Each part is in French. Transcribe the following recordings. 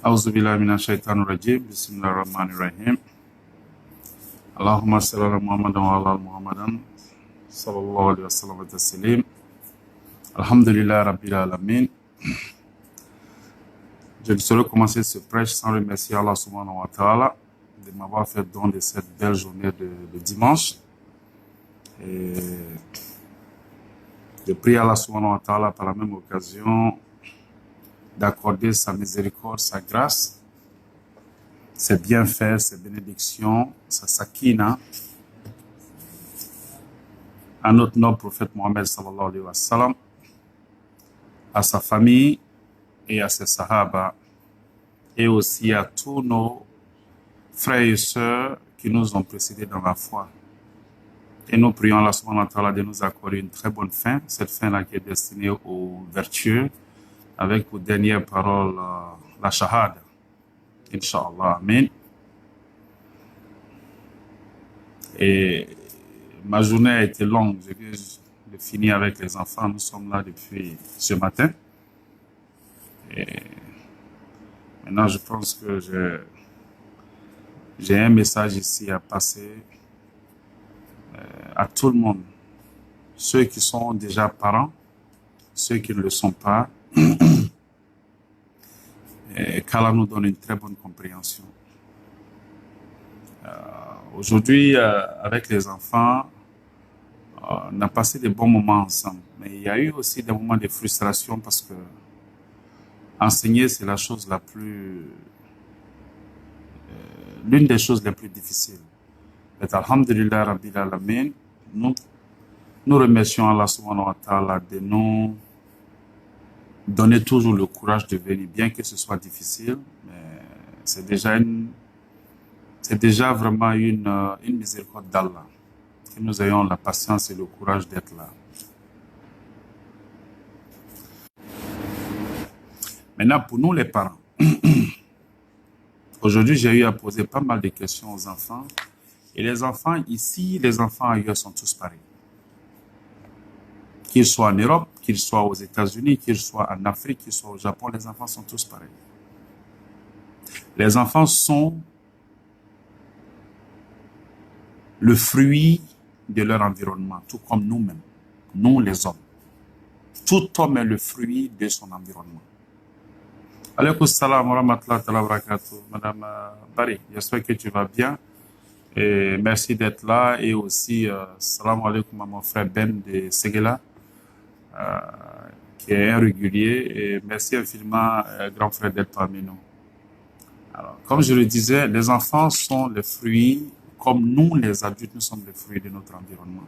أعوذ بالله من الشيطان الرجيم بسم الله الرحمن الرحيم اللهم صل على محمد وعلى آل محمد صلى الله عليه وسلم تسليم الحمد لله رب العالمين. Je ne saurais commencer ce prêche sans remercier Allah subhanahu wa ta'ala de m'avoir fait don de cette belle journée de dimanche. Et je prie Allah subhanahu wa ta'ala par la même occasion d'accorder sa miséricorde, sa grâce, ses bienfaits, ses bénédictions, sa sakina à notre noble prophète Mohammed sallallahu alayhi wa sallam, à sa famille et à ses sahaba, et aussi à tous nos frères et sœurs qui nous ont précédés dans la foi. Et nous prions Allah subhanahu wa ta'ala de nous accorder une très bonne fin, cette fin-là qui est destinée aux vertueux, avec pour dernière parole la shahada. Inch'Allah, amen. Et ma journée a été longue, je viens de finir avec les enfants, nous sommes là depuis ce matin. Et maintenant, je pense que j'ai un message ici à passer à tout le monde. Ceux qui sont déjà parents, ceux qui ne le sont pas, qu'Allah nous donne une très bonne compréhension. Aujourd'hui, avec les enfants, on a passé de bons moments ensemble. Mais il y a eu aussi des moments de frustration parce que enseigner, c'est la chose la plus... l'une des choses les plus difficiles. Et alhamdulillah rabbil alamin, nous remercions Allah subhanahu wa ta'ala de nous donner toujours le courage de venir, bien que ce soit difficile, mais c'est déjà vraiment une miséricorde d'Allah, que nous ayons la patience et le courage d'être là. Maintenant, pour nous les parents, aujourd'hui j'ai eu à poser pas mal de questions aux enfants, et les enfants ici, les enfants ailleurs sont tous pareils. Qu'ils soient en Europe, qu'ils soient aux États-Unis, qu'ils soient en Afrique, qu'ils soient au Japon, les enfants sont tous pareils. Les enfants sont le fruit de leur environnement, tout comme nous-mêmes, nous les hommes. Tout homme est le fruit de son environnement. Alaykoum salam wa rahmatullahi wa barakatuh. Madame Barry, j'espère que tu vas bien. Et merci d'être là. Et aussi, salam alaikum à mon frère Ben de Seguela, qui est un régulier. Et merci infiniment, grand frère, d'être parmi nous. Alors, comme je le disais, les enfants sont les fruits, comme nous, les adultes, nous sommes les fruits de notre environnement.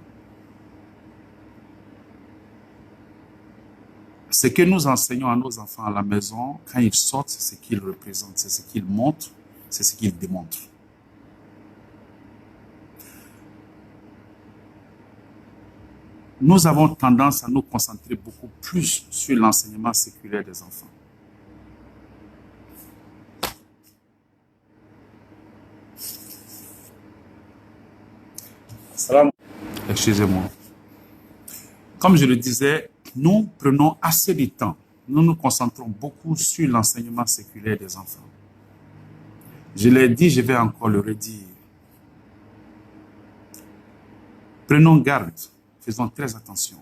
Ce que nous enseignons à nos enfants à la maison, quand ils sortent, c'est ce qu'ils représentent, c'est ce qu'ils montrent, c'est ce qu'ils démontrent. Nous avons tendance à nous concentrer beaucoup plus sur l'enseignement séculaire des enfants. Excusez-moi. Comme je le disais, nous prenons assez de temps. Nous nous concentrons beaucoup sur l'enseignement séculaire des enfants. Je l'ai dit, je vais encore le redire. Prenons garde. Faisons très attention.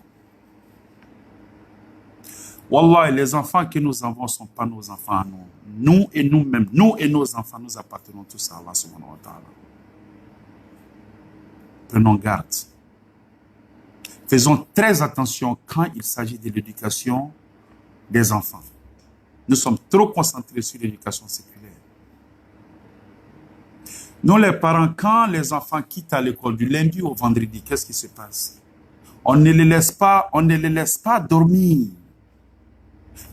Wallah, les enfants que nous avons ne sont pas nos enfants à nous. Nous et nous-mêmes, nous et nos enfants, nous appartenons tous à Allah subhanahu wa ta'ala. Prenons garde. Faisons très attention quand il s'agit de l'éducation des enfants. Nous sommes trop concentrés sur l'éducation séculaire. Nous, les parents, quand les enfants quittent à l'école du lundi au vendredi, qu'est-ce qui se passe? On ne les laisse pas dormir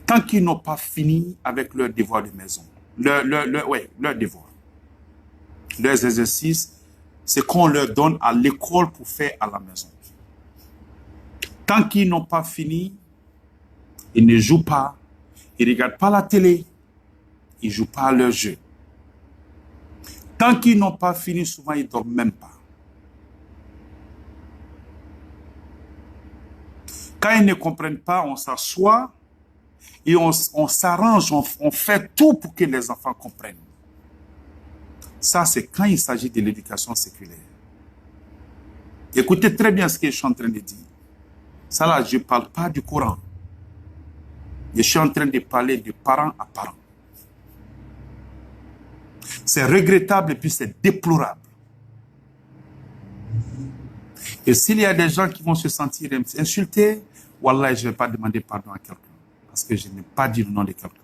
tant qu'ils n'ont pas fini avec leurs devoirs de maison. Leurs devoirs. Leurs exercices, c'est qu'on leur donne à l'école pour faire à la maison. Tant qu'ils n'ont pas fini, ils ne jouent pas, ils ne regardent pas la télé, ils ne jouent pas à leur jeu. Tant qu'ils n'ont pas fini, souvent ils ne dorment même pas. Quand ils ne comprennent pas, on s'assoit et on s'arrange, on fait tout pour que les enfants comprennent. Ça, c'est quand il s'agit de l'éducation séculaire. Écoutez très bien ce que je suis en train de dire. Ça là, je ne parle pas du Coran. Je suis en train de parler de parent à parent. C'est regrettable et puis c'est déplorable. Et s'il y a des gens qui vont se sentir insultés, wallah, je ne vais pas demander pardon à quelqu'un. Parce que je n'ai pas dit le nom de quelqu'un.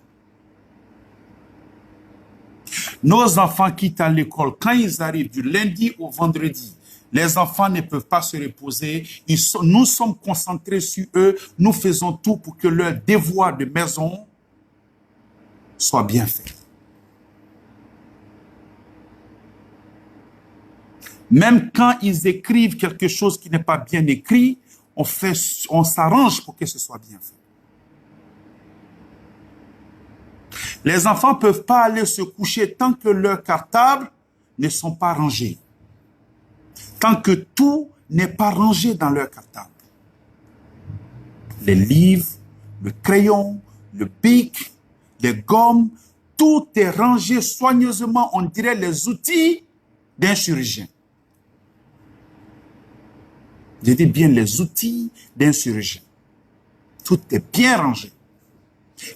Nos enfants quittent à l'école. Quand ils arrivent du lundi au vendredi, les enfants ne peuvent pas se reposer. Nous sommes concentrés sur eux. Nous faisons tout pour que leur devoir de maison soit bien fait. Même quand ils écrivent quelque chose qui n'est pas bien écrit, on s'arrange pour que ce soit bien fait. Les enfants ne peuvent pas aller se coucher tant que leurs cartables ne sont pas rangés. Tant que tout n'est pas rangé dans leur cartable. Les livres, le crayon, le bic, les gommes, tout est rangé soigneusement, on dirait les outils d'un chirurgien. Je dis bien les outils d'un chirurgien. Tout est bien rangé.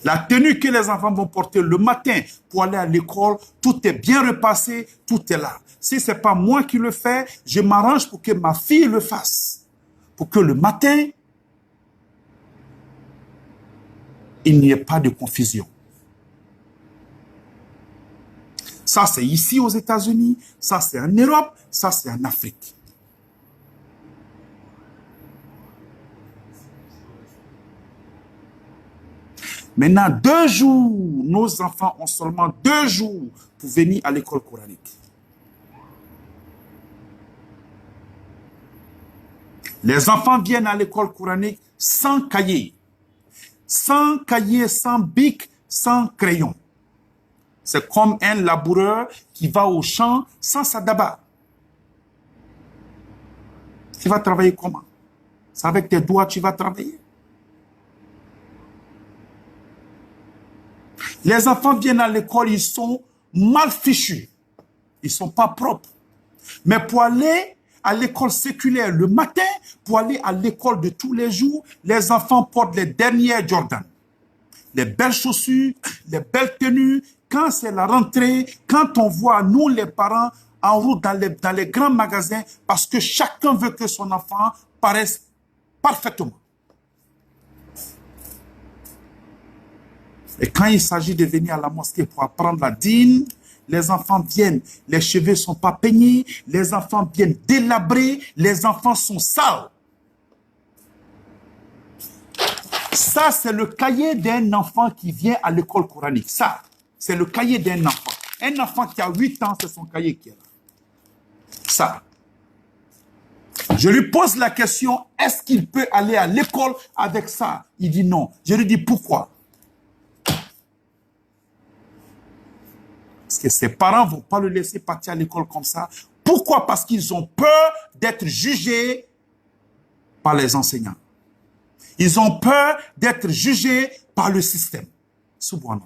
La tenue que les enfants vont porter le matin pour aller à l'école, tout est bien repassé, tout est là. Si ce n'est pas moi qui le fais, je m'arrange pour que ma fille le fasse. Pour que le matin, il n'y ait pas de confusion. Ça, c'est ici aux États-Unis, ça, c'est en Europe, ça, c'est en Afrique. Maintenant, 2 jours, nos enfants ont seulement 2 jours pour venir à l'école coranique. Les enfants viennent à l'école coranique sans cahier, sans bic, sans crayon. C'est comme un laboureur qui va au champ sans sa daba. Tu vas travailler comment? C'est avec tes doigts que tu vas travailler. Les enfants viennent à l'école, ils sont mal fichus. Ils ne sont pas propres. Mais pour aller à l'école séculaire le matin, pour aller à l'école de tous les jours, les enfants portent les dernières Jordan. Les belles chaussures, les belles tenues. Quand c'est la rentrée, quand on voit, nous les parents, en route dans les grands magasins, parce que chacun veut que son enfant paraisse parfaitement. Et quand il s'agit de venir à la mosquée pour apprendre la dîne, les enfants viennent, les cheveux ne sont pas peignés, les enfants viennent délabrés, les enfants sont sales. Ça, c'est le cahier d'un enfant qui vient à l'école coranique. Ça, c'est le cahier d'un enfant. Un enfant qui a 8 ans, c'est son cahier qui est là. Ça. Je lui pose la question, est-ce qu'il peut aller à l'école avec ça? Il dit non. Je lui dis pourquoi? Parce que ses parents ne vont pas le laisser partir à l'école comme ça. Pourquoi? Parce qu'ils ont peur d'être jugés par les enseignants. Ils ont peur d'être jugés par le système. Subhanallah.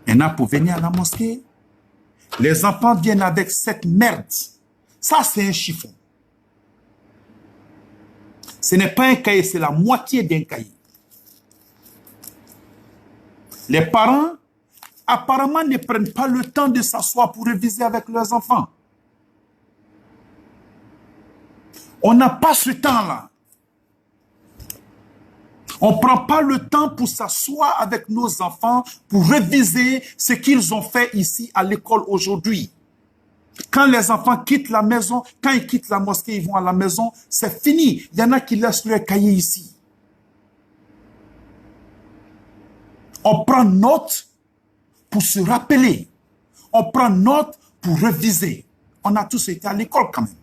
Maintenant, pour venir à la mosquée, les enfants viennent avec cette merde. Ça, c'est un chiffon. Ce n'est pas un cahier, c'est la moitié d'un cahier. Les parents, apparemment, ne prennent pas le temps de s'asseoir pour réviser avec leurs enfants. On n'a pas ce temps-là. On ne prend pas le temps pour s'asseoir avec nos enfants pour réviser ce qu'ils ont fait ici à l'école aujourd'hui. Quand les enfants quittent la maison, quand ils quittent la mosquée, ils vont à la maison, c'est fini. Il y en a qui laissent leur cahier ici. On prend note pour se rappeler. On prend note pour réviser. On a tous été à l'école quand même.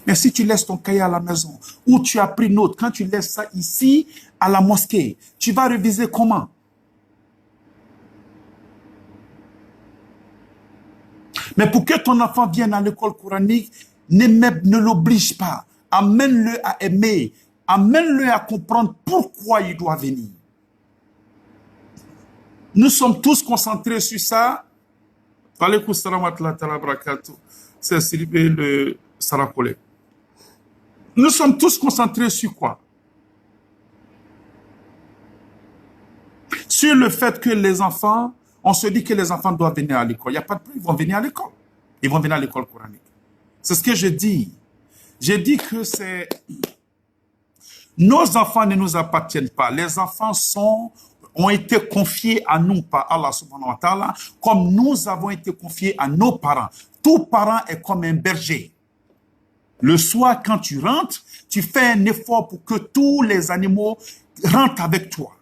Mais si tu laisses ton cahier à la maison, ou tu as pris note, quand tu laisses ça ici, à la mosquée, tu vas réviser comment? Mais pour que ton enfant vienne à l'école coranique, Ne l'oblige pas. Amène-le à aimer. Amène-le à comprendre pourquoi il doit venir. Nous sommes tous concentrés sur ça. C'est Sylvain le Sarakole. Nous sommes tous concentrés sur quoi? Sur le fait que les enfants, on se dit que les enfants doivent venir à l'école. Il n'y a pas de problème, ils vont venir à l'école. Ils vont venir à l'école coranique. C'est ce que je dis. Je dis que c'est... Nos enfants ne nous appartiennent pas. Les enfants ont été confiés à nous par Allah subhanahu wa ta'ala, comme nous avons été confiés à nos parents. Tout parent est comme un berger. Le soir, quand tu rentres, tu fais un effort pour que tous les animaux rentrent avec toi.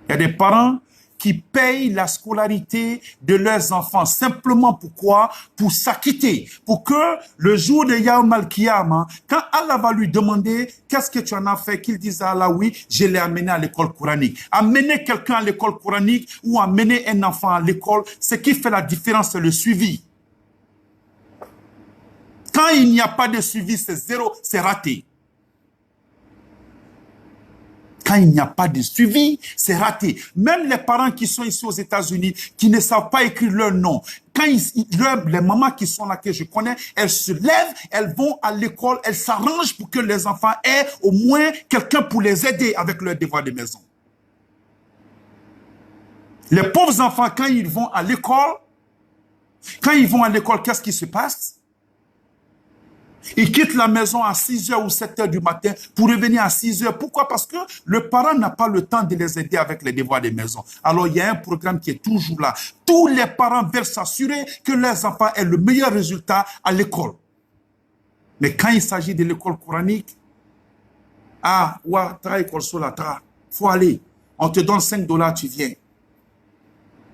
Il y a des parents qui payent la scolarité de leurs enfants simplement pourquoi? Pour s'acquitter, pour que le jour de Yawm al-Qiyamah, quand Allah va lui demander qu'est-ce que tu en as fait, qu'il dise à Allah oui, je l'ai amené à l'école coranique. Amener quelqu'un à l'école coranique ou amener un enfant à l'école, ce qui fait la différence, c'est le suivi. Quand il n'y a pas de suivi, c'est zéro, c'est raté. Quand il n'y a pas de suivi, c'est raté. Même les parents qui sont ici aux États-Unis, qui ne savent pas écrire leur nom, quand les mamans qui sont là, que je connais, elles se lèvent, elles vont à l'école, elles s'arrangent pour que les enfants aient au moins quelqu'un pour les aider avec leurs devoirs de maison. Les pauvres enfants, quand ils vont à l'école, qu'est-ce qui se passe? Ils quittent la maison à 6h ou 7h du matin pour revenir à 6h. Pourquoi? Parce que le parent n'a pas le temps de les aider avec les devoirs de maison. Alors, il y a un programme qui est toujours là. Tous les parents veulent s'assurer que leurs enfants aient le meilleur résultat à l'école. Mais quand il s'agit de l'école coranique, faut aller. On te donne $5, tu viens.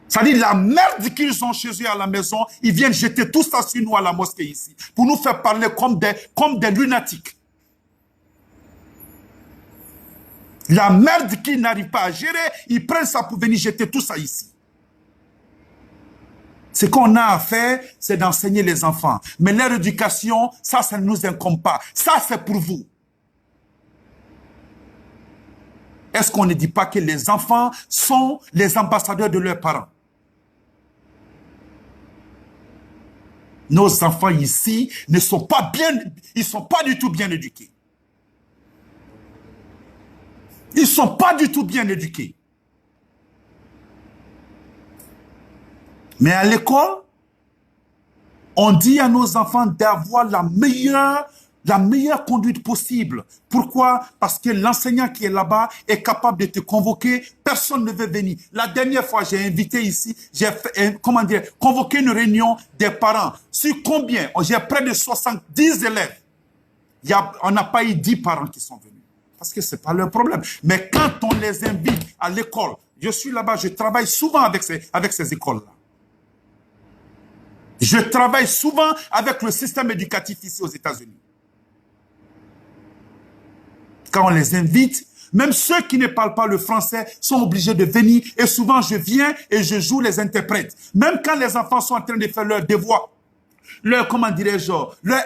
C'est-à-dire la merde qu'ils ont chez eux à la maison, ils viennent jeter tout ça sur nous à la mosquée ici, pour nous faire parler comme des lunatiques. La merde qu'ils n'arrivent pas à gérer, ils prennent ça pour venir jeter tout ça ici. Ce qu'on a à faire, c'est d'enseigner les enfants. Mais leur éducation, ça ne nous incombe pas. Ça, c'est pour vous. Est-ce qu'on ne dit pas que les enfants sont les ambassadeurs de leurs parents? Nos enfants ici ne sont pas ils sont pas du tout bien éduqués. Ils sont pas du tout bien éduqués. Mais à l'école, on dit à nos enfants d'avoir la meilleure conduite possible. Pourquoi? Parce que l'enseignant qui est là-bas est capable de te convoquer. Personne ne veut venir. La dernière fois, j'ai invité ici, j'ai fait, convoqué une réunion des parents. Sur combien? J'ai près de 70 élèves. On n'a pas eu 10 parents qui sont venus. Parce que ce n'est pas leur problème. Mais quand on les invite à l'école, je suis là-bas, je travaille souvent avec ces écoles-là. Je travaille souvent avec le système éducatif ici aux États-Unis. Quand on les invite, même ceux qui ne parlent pas le français sont obligés de venir. Et souvent, je viens et je joue les interprètes. Même quand les enfants sont en train de faire leurs devoirs, leur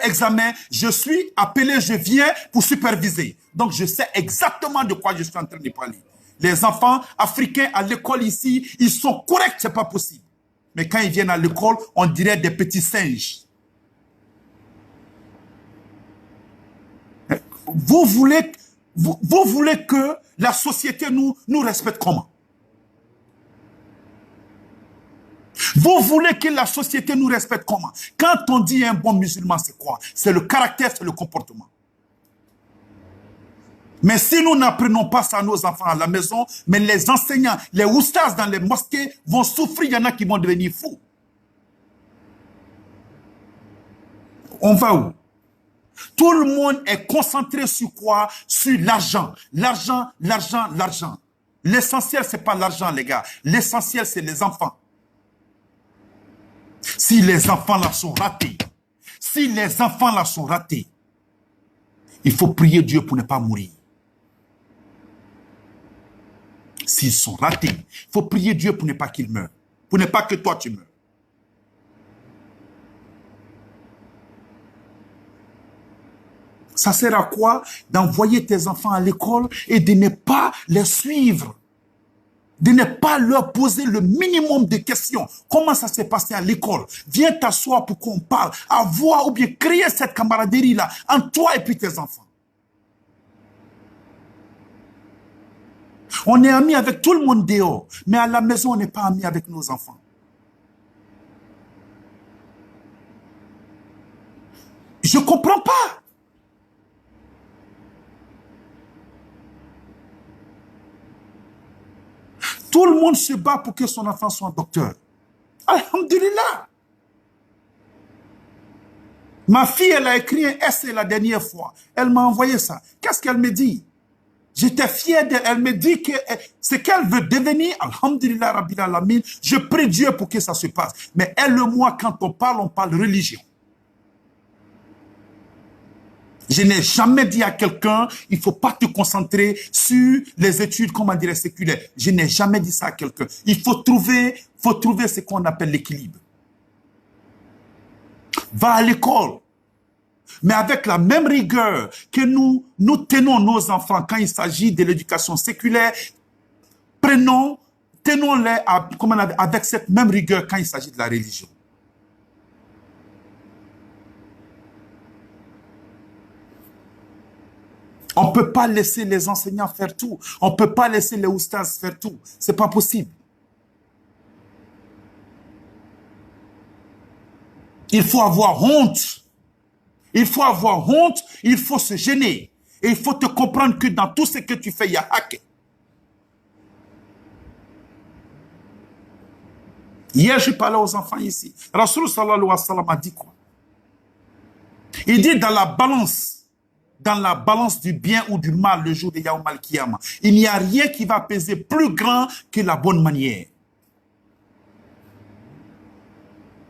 examen, je suis appelé, je viens pour superviser. Donc, je sais exactement de quoi je suis en train de parler. Les enfants africains à l'école ici, ils sont corrects, c'est pas possible. Mais quand ils viennent à l'école, on dirait des petits singes. Vous voulez que la société nous respecte comment? Vous voulez que la société nous respecte comment? Quand on dit un bon musulman, c'est quoi? C'est le caractère, c'est le comportement. Mais si nous n'apprenons pas ça à nos enfants à la maison, mais les enseignants, les oustas dans les mosquées vont souffrir, il y en a qui vont devenir fous. On va où? Tout le monde est concentré sur quoi? Sur l'argent. L'argent, l'argent, l'argent. L'essentiel, ce n'est pas l'argent, les gars. L'essentiel, c'est les enfants. Si les enfants là sont ratés, il faut prier Dieu pour ne pas mourir. S'ils sont ratés, il faut prier Dieu pour ne pas qu'ils meurent. Pour ne pas que toi tu meurs. Ça sert à quoi d'envoyer tes enfants à l'école et de ne pas les suivre? De ne pas leur poser le minimum de questions. Comment ça s'est passé à l'école? Viens t'asseoir pour qu'on parle. Avoir ou bien créer cette camaraderie-là entre toi et puis tes enfants. On est amis avec tout le monde dehors, mais à la maison, on n'est pas amis avec nos enfants. Je ne comprends pas. Tout le monde se bat pour que son enfant soit docteur. Alhamdulillah. Ma fille, elle a écrit un essai la dernière fois. Elle m'a envoyé ça. Qu'est-ce qu'elle me dit? J'étais fier d'elle. Elle me dit que ce qu'elle veut devenir, alhamdulillah, rabbil alamin, je prie Dieu pour que ça se passe. Mais elle et moi, quand on parle religion. Je n'ai jamais dit à quelqu'un, il ne faut pas te concentrer sur les études, comment dire, séculaires. Je n'ai jamais dit ça à quelqu'un. Il faut trouver ce qu'on appelle l'équilibre. Va à l'école. Mais avec la même rigueur que nous tenons nos enfants quand il s'agit de l'éducation séculaire, tenons-les avec cette même rigueur quand il s'agit de la religion. On ne peut pas laisser les enseignants faire tout. On ne peut pas laisser les oustas faire tout. Ce n'est pas possible. Il faut avoir honte. Il faut avoir honte, il faut se gêner. Et il faut te comprendre que dans tout ce que tu fais, il y a hack. Hier, je parlais aux enfants ici. Rasoul sallallahu alayhi wa sallam a dit quoi? Il dit dans la balance du bien ou du mal le jour de Yaoum al-Kiyama, il n'y a rien qui va peser plus grand que la bonne manière.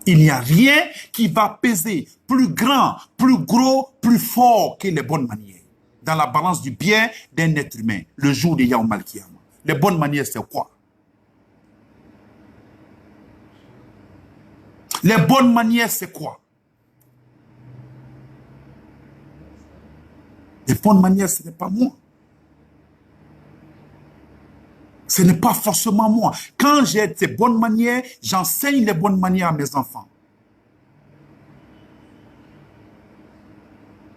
Il n'y a rien qui va peser plus grand, plus gros, plus fort que les bonnes manières. Dans la balance du bien d'un être humain, le jour de Yaoum al-Kiyama. Les bonnes manières, c'est quoi? Les bonnes manières, c'est quoi? Les bonnes manières, ce n'est pas moi. Ce n'est pas forcément moi. Quand j'ai ces bonnes manières, j'enseigne les bonnes manières à mes enfants.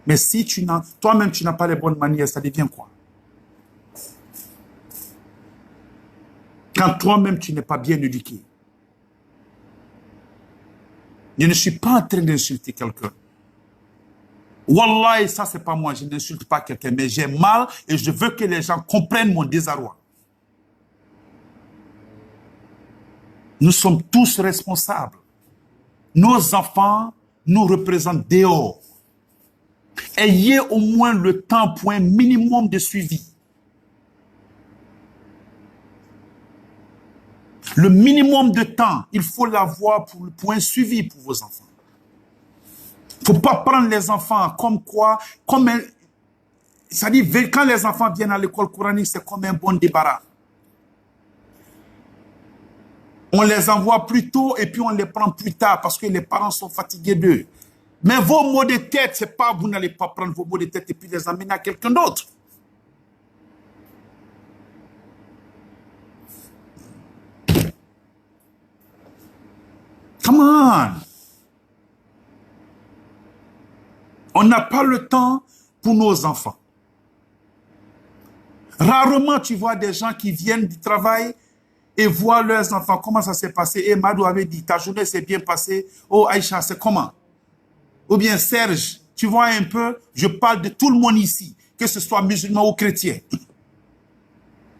Mais si toi-même tu n'as pas les bonnes manières, ça devient quoi? Quand toi-même tu n'es pas bien éduqué. Je ne suis pas en train d'insulter quelqu'un. Wallah, ça c'est pas moi, je n'insulte pas quelqu'un, mais j'ai mal et je veux que les gens comprennent mon désarroi. Nous sommes tous responsables. Nos enfants nous représentent dehors. Ayez au moins le temps pour un minimum de suivi. Le minimum de temps, il faut l'avoir pour un suivi pour vos enfants. Il ne faut pas prendre les enfants c'est-à-dire quand les enfants viennent à l'école coranique, c'est comme un bon débarras. On les envoie plus tôt et puis on les prend plus tard parce que les parents sont fatigués d'eux. Mais vos mots de tête, c'est pas vous n'allez pas prendre vos mots de tête et puis les amener à quelqu'un d'autre. Come on. On n'a pas le temps pour nos enfants. Rarement tu vois des gens qui viennent du travail et voient leurs enfants. Comment ça s'est passé? Et Madou avait dit, ta journée s'est bien passée. Oh Aïcha, c'est comment? Ou bien Serge, tu vois un peu, je parle de tout le monde ici, que ce soit musulman ou chrétien.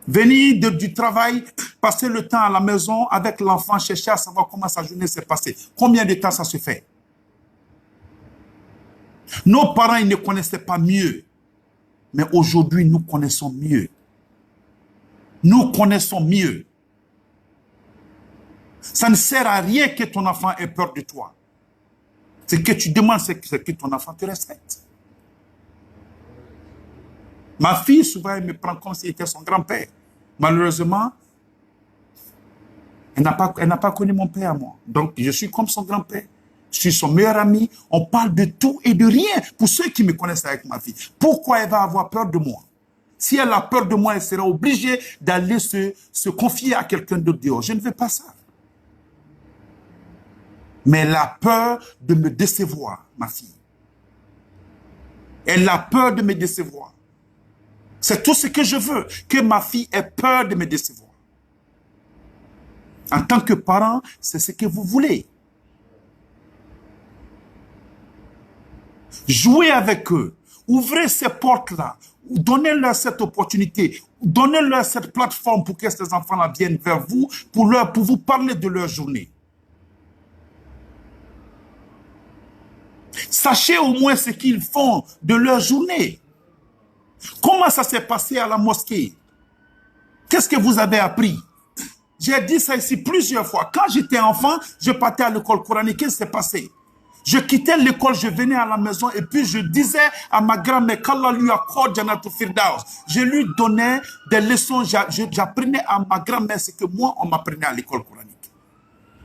Venir du travail, passer le temps à la maison avec l'enfant, chercher à savoir comment sa journée s'est passée. Combien de temps ça se fait? Nos parents, ils ne connaissaient pas mieux. Mais aujourd'hui, nous connaissons mieux. Nous connaissons mieux. Ça ne sert à rien que ton enfant ait peur de toi. Ce que tu demandes, c'est que ton enfant te respecte. Ma fille, souvent, elle me prend comme si elle était son grand-père. Malheureusement, elle n'a pas connu mon père, moi. Donc, je suis comme son grand-père. Je suis son meilleur ami. On parle de tout et de rien. Pour ceux qui me connaissent avec ma fille, pourquoi elle va avoir peur de moi? Si elle a peur de moi, elle sera obligée d'aller se confier à quelqu'un d'autre dehors. Je ne veux pas ça. Mais elle a peur de me décevoir, ma fille. Elle a peur de me décevoir. C'est tout ce que je veux, que ma fille ait peur de me décevoir. En tant que parent, c'est ce que vous voulez. Jouez avec eux. Ouvrez ces portes-là. Donnez-leur cette opportunité. Donnez-leur cette plateforme pour que ces enfants-là viennent vers vous, pour vous parler de leur journée. Sachez au moins ce qu'ils font de leur journée. Comment ça s'est passé à la mosquée? Qu'est-ce que vous avez appris? J'ai dit ça ici plusieurs fois. Quand j'étais enfant, je partais à l'école coranique. Qu'est-ce qui s'est passé? Je quittais l'école, je venais à la maison et puis je disais à ma grand-mère qu'Allah lui accorde Jannatul Firdaus. Je lui donnais des leçons, j'apprenais à ma grand-mère ce que moi, on m'apprenait à l'école coranique.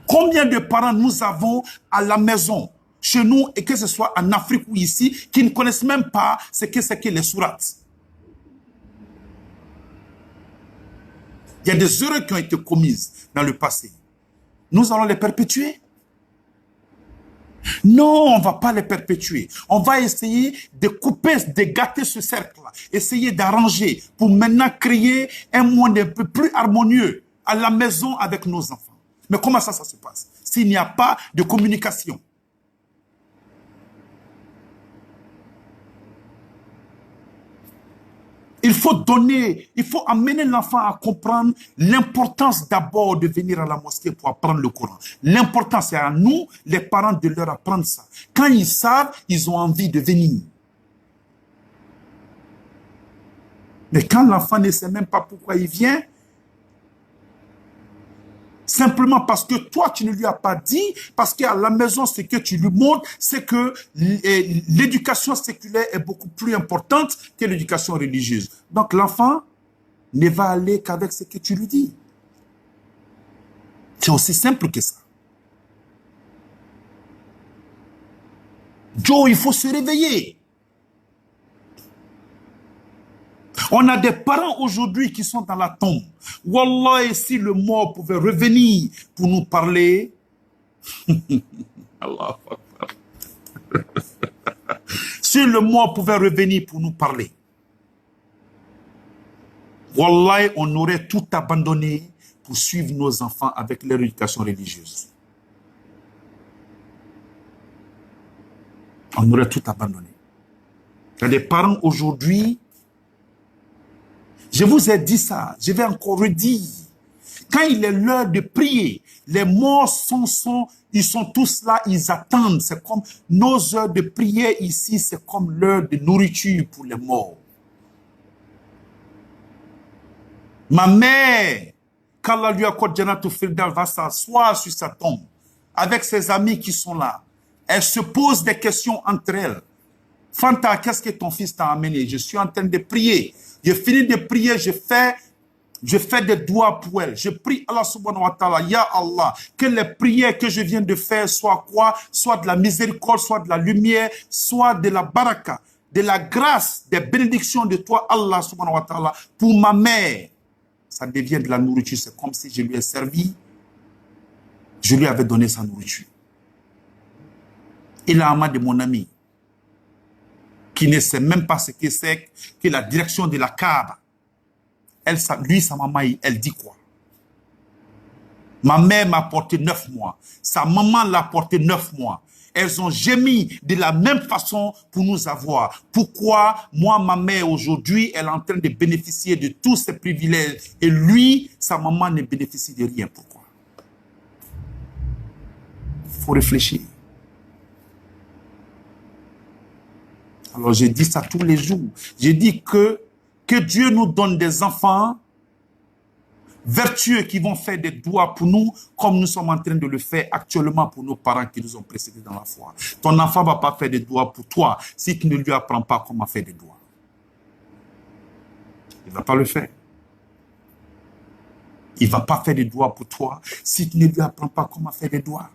Combien de parents nous avons à la maison, chez nous, et que ce soit en Afrique ou ici, qui ne connaissent même pas ce que c'est que les sourates? Il y a des erreurs qui ont été commises dans le passé. Nous allons les perpétuer? Non, on ne va pas les perpétuer. On va essayer de couper, de gâter ce cercle-là. Essayer d'arranger pour maintenant créer un monde un peu plus harmonieux à la maison avec nos enfants. Mais comment ça se passe? S'il n'y a pas de communication. Il faut donner, il faut amener l'enfant à comprendre l'importance d'abord de venir à la mosquée pour apprendre le Coran. L'important, c'est à nous, les parents, de leur apprendre ça. Quand ils savent, ils ont envie de venir. Mais quand l'enfant ne sait même pas pourquoi il vient, simplement parce que toi, tu ne lui as pas dit, parce qu'à la maison, ce que tu lui montres, c'est que l'éducation séculaire est beaucoup plus importante que l'éducation religieuse. Donc l'enfant ne va aller qu'avec ce que tu lui dis. C'est aussi simple que ça. Joe, il faut se réveiller. On a des parents aujourd'hui qui sont dans la tombe. Wallah, si le mort pouvait revenir pour nous parler. Allah. Si le mort pouvait revenir pour nous parler. Wallah, on aurait tout abandonné pour suivre nos enfants avec leur éducation religieuse. On aurait tout abandonné. Il y a des parents aujourd'hui. Je vous ai dit ça, je vais encore redire. Quand il est l'heure de prier, les morts ils sont tous là, ils attendent. C'est comme nos heures de prière ici, c'est comme l'heure de nourriture pour les morts. Ma mère, quand Allah lui accorde Jannatul Firdaus, va s'asseoir sur sa tombe avec ses amis qui sont là. Elle se pose des questions entre elles. Fanta, qu'est-ce que ton fils t'a amené? Je suis en train de prier. Je finis de prier, je fais des doigts pour elle. Je prie Allah subhanahu wa ta'ala, Ya Allah, que les prières que je viens de faire soient quoi? Soit de la miséricorde, soit de la lumière, soit de la baraka, de la grâce, des bénédictions de toi, Allah subhanahu wa ta'ala, pour ma mère. Ça devient de la nourriture. C'est comme si je lui ai servi, je lui avais donné sa nourriture. Il a amant de mon ami, qui ne sait même pas ce que c'est que la direction de la Kaaba. Lui, sa maman, elle dit quoi? Ma mère m'a porté 9 mois. Sa maman l'a porté 9 mois. Elles ont gémi de la même façon pour nous avoir. Pourquoi moi, ma mère, aujourd'hui, elle est en train de bénéficier de tous ces privilèges et lui, sa maman ne bénéficie de rien? Pourquoi? Il faut réfléchir. Alors, je dis ça tous les jours. Je dis que Dieu nous donne des enfants vertueux qui vont faire des doigts pour nous, comme nous sommes en train de le faire actuellement pour nos parents qui nous ont précédés dans la foi. Ton enfant ne va pas faire des doigts pour toi si tu ne lui apprends pas comment faire des doigts. Il ne va pas le faire. Il ne va pas faire des doigts pour toi si tu ne lui apprends pas comment faire des doigts.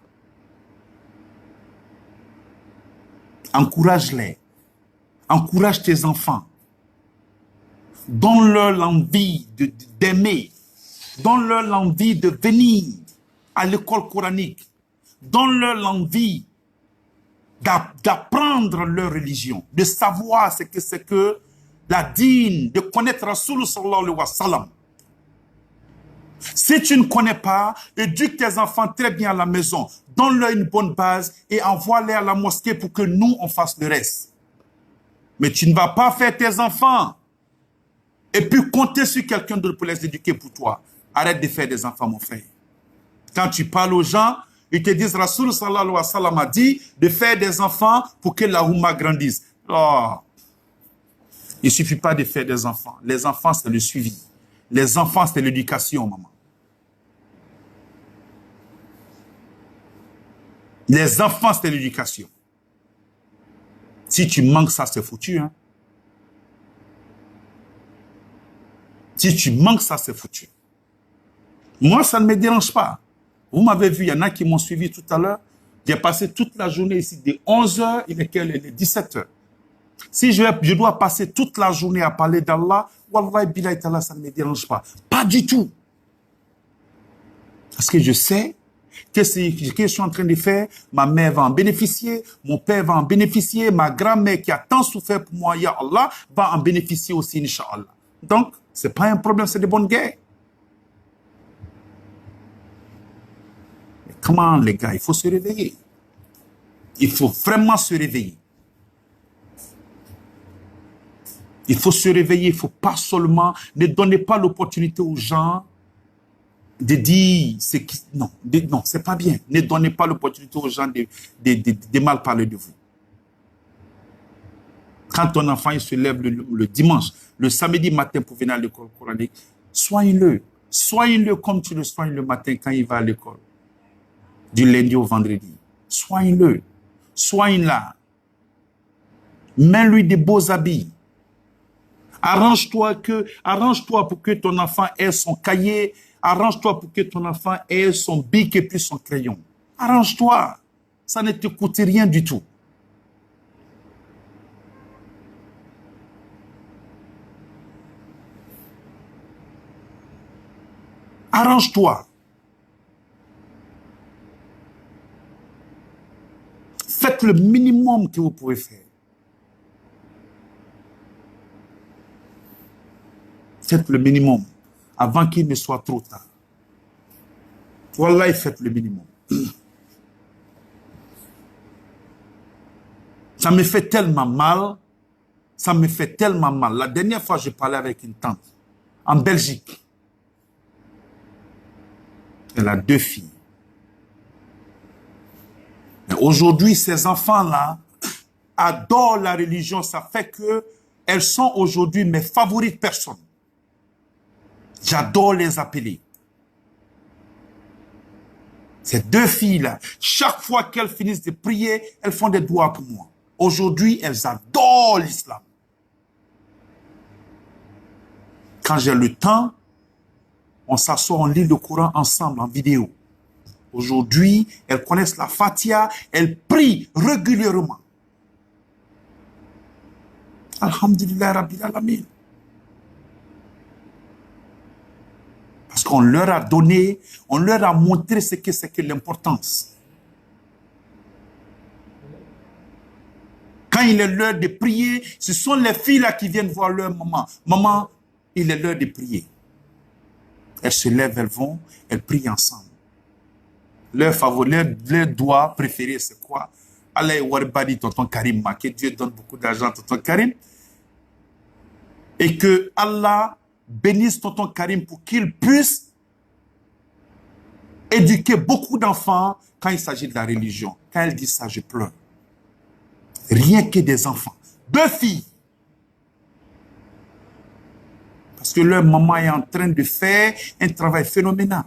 Encourage-les. Encourage tes enfants. Donne-leur l'envie d'aimer. Donne-leur l'envie de venir à l'école coranique. Donne-leur l'envie d'apprendre leur religion, de savoir ce que c'est que la dîne, de connaître Rasoul sallallahu alayhi wa sallam. Si tu ne connais pas, éduque tes enfants très bien à la maison. Donne-leur une bonne base et envoie-les à la mosquée pour que nous, on fasse le reste. Mais tu ne vas pas faire tes enfants et puis compter sur quelqu'un d'autre pour les éduquer pour toi. Arrête de faire des enfants, mon frère. Quand tu parles aux gens, ils te disent, Rasoul sallallahu alayhi wa sallam a dit de faire des enfants pour que la Oumma grandisse. Oh. Il ne suffit pas de faire des enfants. Les enfants, c'est le suivi. Les enfants, c'est l'éducation, maman. Les enfants, c'est l'éducation. Si tu manques ça, c'est foutu. Hein? Si tu manques ça, c'est foutu. Moi, ça ne me dérange pas. Vous m'avez vu, il y en a qui m'ont suivi tout à l'heure. J'ai passé toute la journée ici, de 11h, il est 17h. Si je dois passer toute la journée à parler d'Allah, Wallahi billahi ta'ala, ça ne me dérange pas. Pas du tout. Parce que je sais que ce que je suis en train de faire, ma mère va en bénéficier, mon père va en bénéficier, ma grand-mère qui a tant souffert pour moi, ya Allah, va en bénéficier aussi, Inch'Allah. Donc, ce n'est pas un problème, c'est de bonnes guerres. Mais comment, les gars, il faut se réveiller. Il faut vraiment se réveiller. Il faut se réveiller, il ne faut pas seulement, ne donnez pas l'opportunité aux gens de dire, non, ce n'est pas bien. Ne donnez pas l'opportunité aux gens de mal parler de vous. Quand ton enfant il se lève le dimanche, le samedi matin pour venir à l'école coranique, soigne-le. Soigne-le comme tu le soignes le matin quand il va à l'école. Du lundi au vendredi. Soigne-le. Soigne-la. Mets-lui des beaux habits. Arrange-toi pour que ton enfant ait son cahier. Arrange-toi pour que ton enfant ait son bic et puis son crayon. Arrange-toi. Ça ne te coûte rien du tout. Arrange-toi. Faites le minimum que vous pouvez faire. Faites le minimum avant qu'il ne soit trop tard. Wallahi, faites le minimum. Ça me fait tellement mal. Ça me fait tellement mal. La dernière fois, je parlais avec une tante en Belgique. Elle a 2 filles. Mais aujourd'hui, ces enfants-là adorent la religion. Ça fait qu'elles sont aujourd'hui mes favorites personnes. J'adore les appeler. Ces 2 filles-là, chaque fois qu'elles finissent de prier, elles font des doigts pour moi. Aujourd'hui, elles adorent l'islam. Quand j'ai le temps, on s'assoit, on lit le Coran ensemble en vidéo. Aujourd'hui, elles connaissent la Fatiha, elles prient régulièrement. Alhamdulillah Rabbil Alamin. Parce qu'on leur a donné, on leur a montré ce que c'est que l'importance. Quand il est l'heure de prier, ce sont les filles-là qui viennent voir leur maman. Maman, il est l'heure de prier. Elles se lèvent, elles vont, elles prient ensemble. Leur favori, leur doigt préféré, c'est quoi? Allah Warbadi, tonton Karim, que Dieu donne beaucoup d'argent, tonton Karim. Et que Allah bénisse tonton Karim pour qu'il puisse éduquer beaucoup d'enfants quand il s'agit de la religion. Quand elle dit ça, je pleure. Rien que des enfants. 2 filles. Parce que leur maman est en train de faire un travail phénoménal.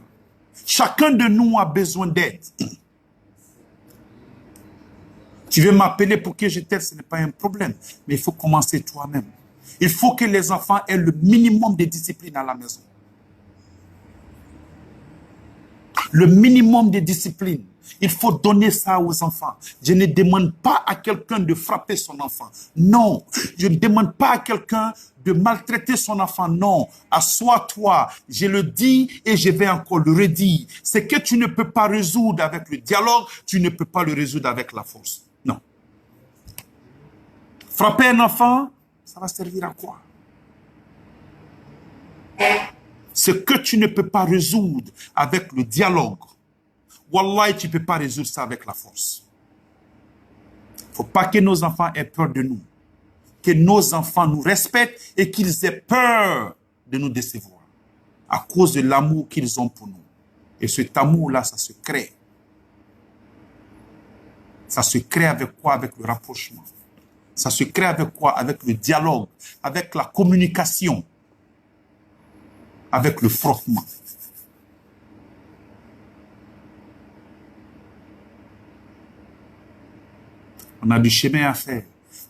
Chacun de nous a besoin d'aide. Tu veux m'appeler pour que je t'aide, ce n'est pas un problème. Mais il faut commencer toi-même. Il faut que les enfants aient le minimum de discipline à la maison. Le minimum de discipline. Il faut donner ça aux enfants. Je ne demande pas à quelqu'un de frapper son enfant. Non. Je ne demande pas à quelqu'un de maltraiter son enfant. Non. Assois-toi. Je le dis et je vais encore le redire. Ce que tu ne peux pas résoudre avec le dialogue, tu ne peux pas le résoudre avec la force. Non. Frapper un enfant, ça va servir à quoi? Ce que tu ne peux pas résoudre avec le dialogue, Wallah, tu ne peux pas résoudre ça avec la force. Il ne faut pas que nos enfants aient peur de nous. Que nos enfants nous respectent et qu'ils aient peur de nous décevoir. À cause de l'amour qu'ils ont pour nous. Et cet amour-là, ça se crée. Ça se crée avec quoi? Avec le rapprochement. Ça se crée avec quoi? Avec le dialogue, avec la communication, avec le frottement. On a du chemin à faire.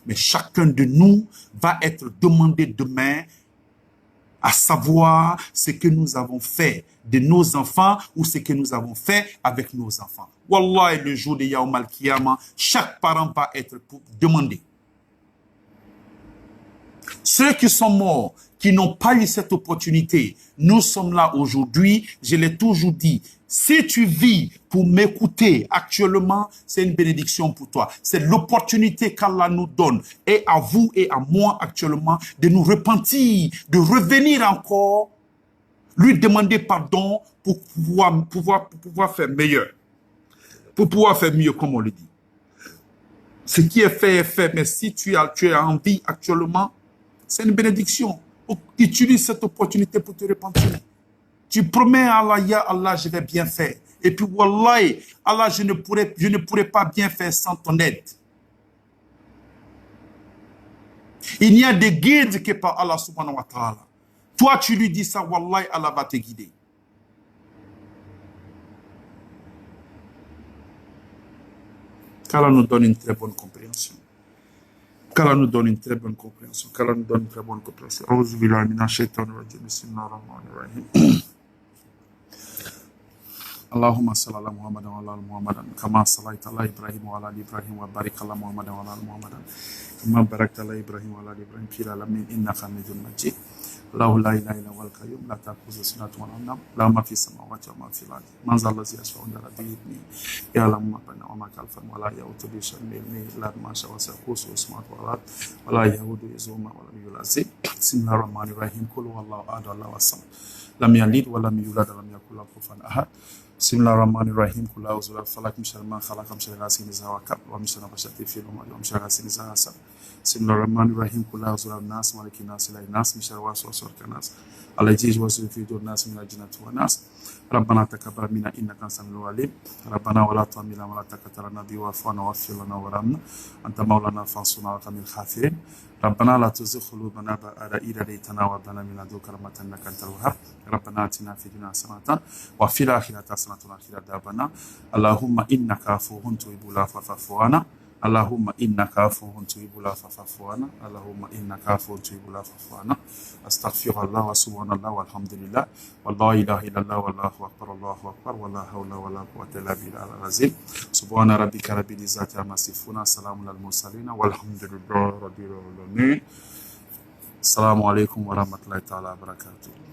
Mais chacun de nous va être demandé demain à savoir ce que nous avons fait de nos enfants ou ce que nous avons fait avec nos enfants. Wallah, le jour de Yaoum al-Qiyamah, chaque parent va être demandé. Ceux qui sont morts, qui n'ont pas eu cette opportunité, nous sommes là aujourd'hui, je l'ai toujours dit, si tu vis pour m'écouter actuellement, c'est une bénédiction pour toi. C'est l'opportunité qu'Allah nous donne, et à vous et à moi actuellement, de nous repentir, de revenir encore, lui demander pardon pour pouvoir faire meilleur. Pour pouvoir faire mieux, comme on le dit. Ce qui est fait, mais si tu as envie actuellement, c'est une bénédiction. Utilise cette opportunité pour te repentir. Tu promets à Allah, ya Allah, je vais bien faire. Et puis, wallahi, Allah, je ne pourrais pas bien faire sans ton aide. Il n'y a de guide que par Allah subhanahu wa ta'ala. Toi, tu lui dis ça, wallahi, Allah va te guider. Qu'Allah nous donne une très bonne compréhension. Qu'Allah nous donne une très bonne compréhension. Qu'Allah nous donne une très bonne compréhension. A'udhu billahi minash shaitanir rajim. Bismillahir rahmanir rahim. Allahumma salli ala Muhammadin wa ala Muhammadin kama sallaita ala Ibrahim wa ala Ibrahim wa barik ala Muhammadin wa ala Muhammadin kama barakta ala Ibrahim wa ala Ibrahim fil alamin innaka Hamidum Majid. Allahu la ilaha illa huwal qayyum la ta'khudhuhu sinatun wa la nawm lahu ma fis samawati wa ma fil ardi man zal ladzi yashfa'u 'indahu bi idhnihi ya'lamu ma bayna wa ma khalfahum wa la yahuduhu shay'un min ilmihi illa bima sha'a wasi'a kursiyuhu samawati wal ardi wa la yahuduhu hifdhuhuma wa lam yulazim. Bismillahir rahmanir rahim. Qul huwallahu ahad Allahu as-samad lam yalid wa lam yulad wa lam yakul lahu kufuwan ahad. Bismillahirrahmanirrahim. Kul a'udzu birabbil falaq min sharri ma khalaq min sharri ghasiqin idha waqab wa min sharri ghasiqin fil umad wa min sharri hasidin idha hasad. Bismillahirrahmanirrahim. Kul a'udzu birabbin nas malikin nas ilahin nas min sharri waswasil khannas alladhi yuwaswisu fi sudurin nas min al-jinnati wan nas. Rabbana taqabbal minna innaka antas samiul alim. Rabbana wa la tuhammilna ma la taqata lana bihi wa'fu 'anna waghfir lana warhamna anta maulana fansurna 'alal qawmil kafirin. ربنا لا تزغ قلوبنا بعد إذ هديتنا وهب لنا من لدنك رحمة إنك أنت الوهاب. ربنا آتنا في الدنيا حسنة وفي الآخرة حسنة وقنا عذاب النار. اللهم إنك عفو تحب العفو فاعف عنا. اللهم إنك عفو تحب العفو فاعف عنا. اللهم إنك عفو تحب العفو فاعف عنا. أستغفر الله وسبحان الله والحمد لله والله إله إلا الله والله أكبر الله أكبر ولا حول ولا قوة إلا بالله العظيم. سبحان ربك رب العزة عما يصفون سلام على المرسلين والحمد لله رب العالمين. السلام عليكم ورحمة الله تعالى وبركاته.